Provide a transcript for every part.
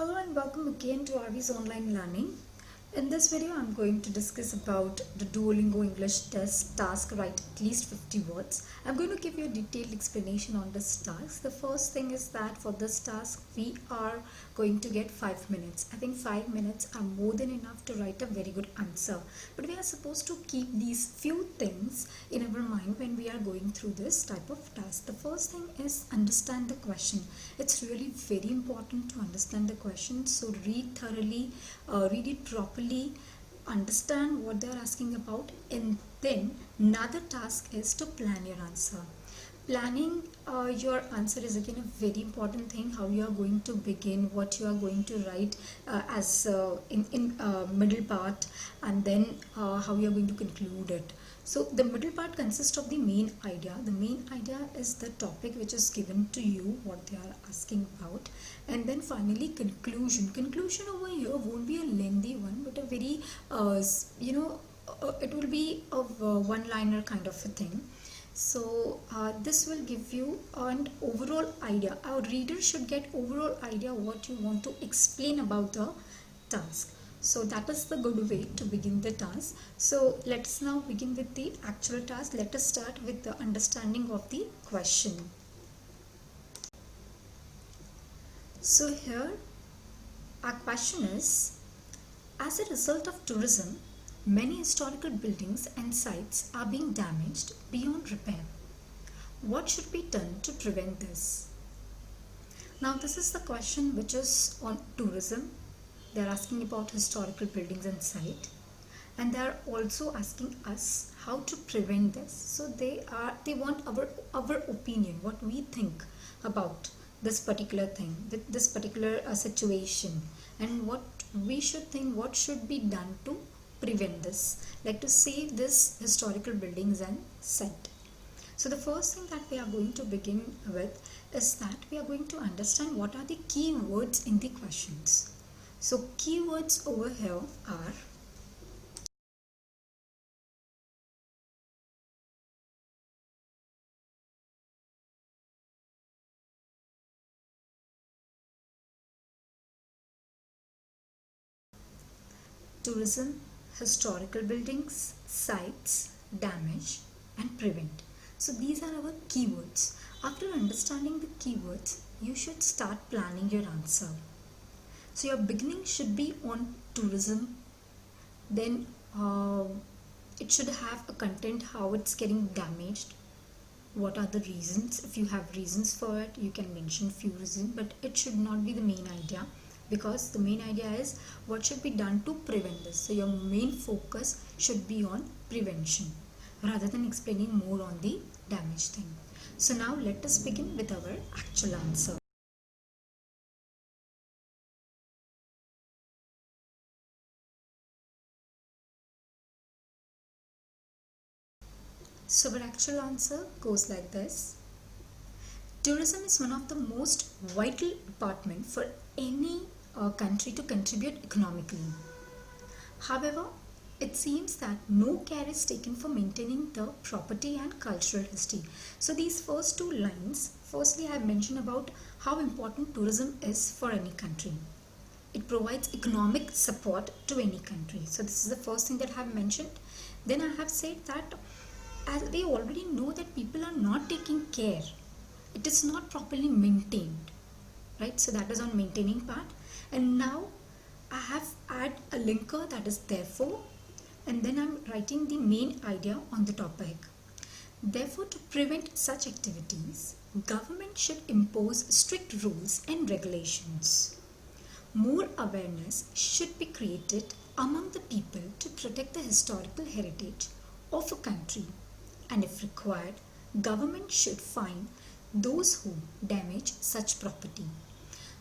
Hello and welcome again to Arvi's Online Learning. In this video, I'm going to discuss about the Duolingo English test task, write at least 50 words. I'm going to give you a detailed explanation on this task. The first thing is that for this task, we are going to get 5 minutes. I think 5 minutes are more than enough to write a very good answer. But we are supposed to keep these few things in our mind when we are going through this type of task. The first thing is understand the question. It's really very important to understand the question. So read thoroughly, read it properly, understand what they are asking about, and then another task is to plan your answer. Planning your answer is again a very important thing. How you are going to begin, what you are going to write as in middle part, and then how you are going to conclude it. So the middle part consists of the main idea. The main idea is the topic which is given to you, what they are asking about, and then finally conclusion. Conclusion over here won't be a lengthy one, but a very it will be a one-liner kind of a thing. So this will give you an overall idea. Our reader should get overall idea what you want to explain about the task. So that is the good way to begin the task. So let's now begin with the actual task. Let us start with the understanding of the question. So here our question is, as a result of tourism, many historical buildings and sites are being damaged beyond repair. What should be done to prevent this? Now this is the question which is on tourism. They are asking about historical buildings and site, and they are also asking us how to prevent this. So they want our opinion, what we think about this particular thing, with this particular situation, and what we should think, what should be done to prevent this, like to save this historical buildings and site. So the first thing that we are going to begin with is that we are going to understand what are the key words in the questions. So keywords over here are tourism, historical buildings, sites, damage, and prevent. So these are our keywords. After understanding the keywords, you should start planning your answer. So your beginning should be on tourism, then it should have a content how it's getting damaged, what are the reasons. If you have reasons for it, you can mention few reasons, but it should not be the main idea, because the main idea is what should be done to prevent this. So your main focus should be on prevention rather than explaining more on the damage thing. So now let us begin with our actual answer. So our actual answer goes like this. Tourism is one of the most vital department for any country to contribute economically. However, it seems that no care is taken for maintaining the property and cultural history. So these first two lines, firstly I have mentioned about how important tourism is for any country. It provides economic support to any country. So this is the first thing that I have mentioned. Then I have said that as they already know that people are not taking care, it is not properly maintained, right? So that is on maintaining part. And now I have add a linker, that is therefore, and then I'm writing the main idea on the topic. Therefore, to prevent such activities, government should impose strict rules and regulations. More awareness should be created among the people to protect the historical heritage of a country, and if required, government should fine those who damage such property.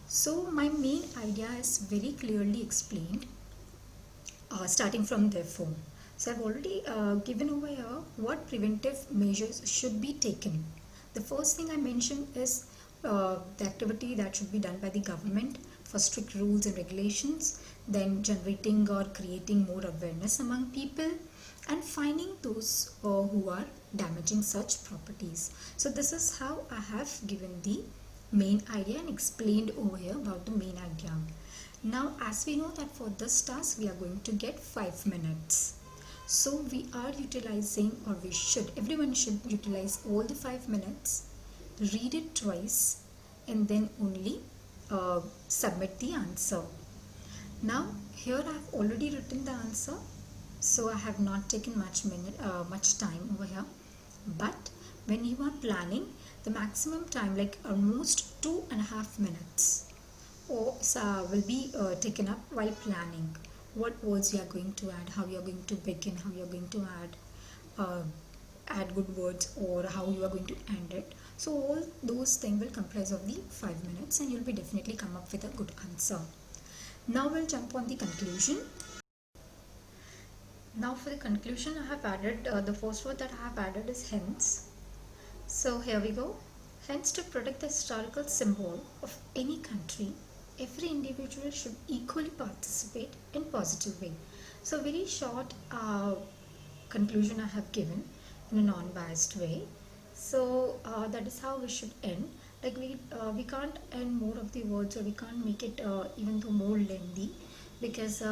So my main idea is very clearly explained, starting from therefore. So I've already given over here what preventive measures should be taken. The first thing I mentioned is the activity that should be done by the government for strict rules and regulations, then generating or creating more awareness among people, and finding those who are damaging such properties. So this is how I have given the main idea and explained over here about the main idea. Now as we know that for this task we are going to get 5 minutes. So we are utilizing, or we should, everyone should utilize all the 5 minutes, read it twice, and then only submit the answer. Now here I have already written the answer, so I have not taken much time over here. But when you are planning, the maximum time, like almost 2.5 minutes, or will be taken up while planning what words you are going to add, how you are going to begin, how you are going to add good words, or how you are going to end it. So all those things will comprise of the 5 minutes, and you'll be definitely come up with a good answer. Now we'll jump on the conclusion. Now for the conclusion, I have added the first word that I have added is hence. So here we go. Hence, to protect the historical symbol of any country, every individual should equally participate in positive way. So very short conclusion I have given in a non-biased way. So that is how we should end. Like we can't end more of the words, or we can't make it even though more lengthy, because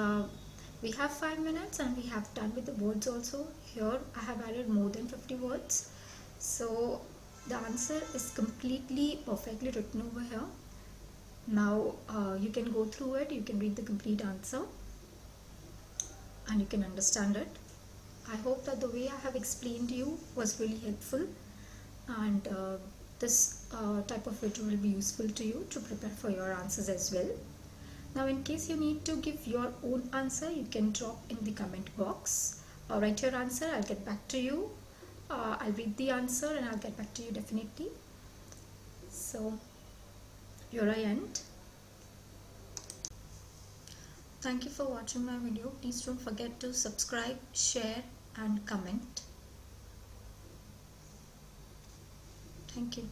we have 5 minutes and we have done with the words also. Here I have added more than 50 words. So the answer is completely perfectly written over here. Now you can go through it, you can read the complete answer, and you can understand it. I hope that the way I have explained to you was really helpful, and this type of video will be useful to you to prepare for your answers as well. Now in case you need to give your own answer, you can drop in the comment box, or write your answer. I'll get back to you. I'll read the answer and I'll get back to you definitely. So here I end. Thank you for watching my video. Please don't forget to subscribe, share and comment. Thank you.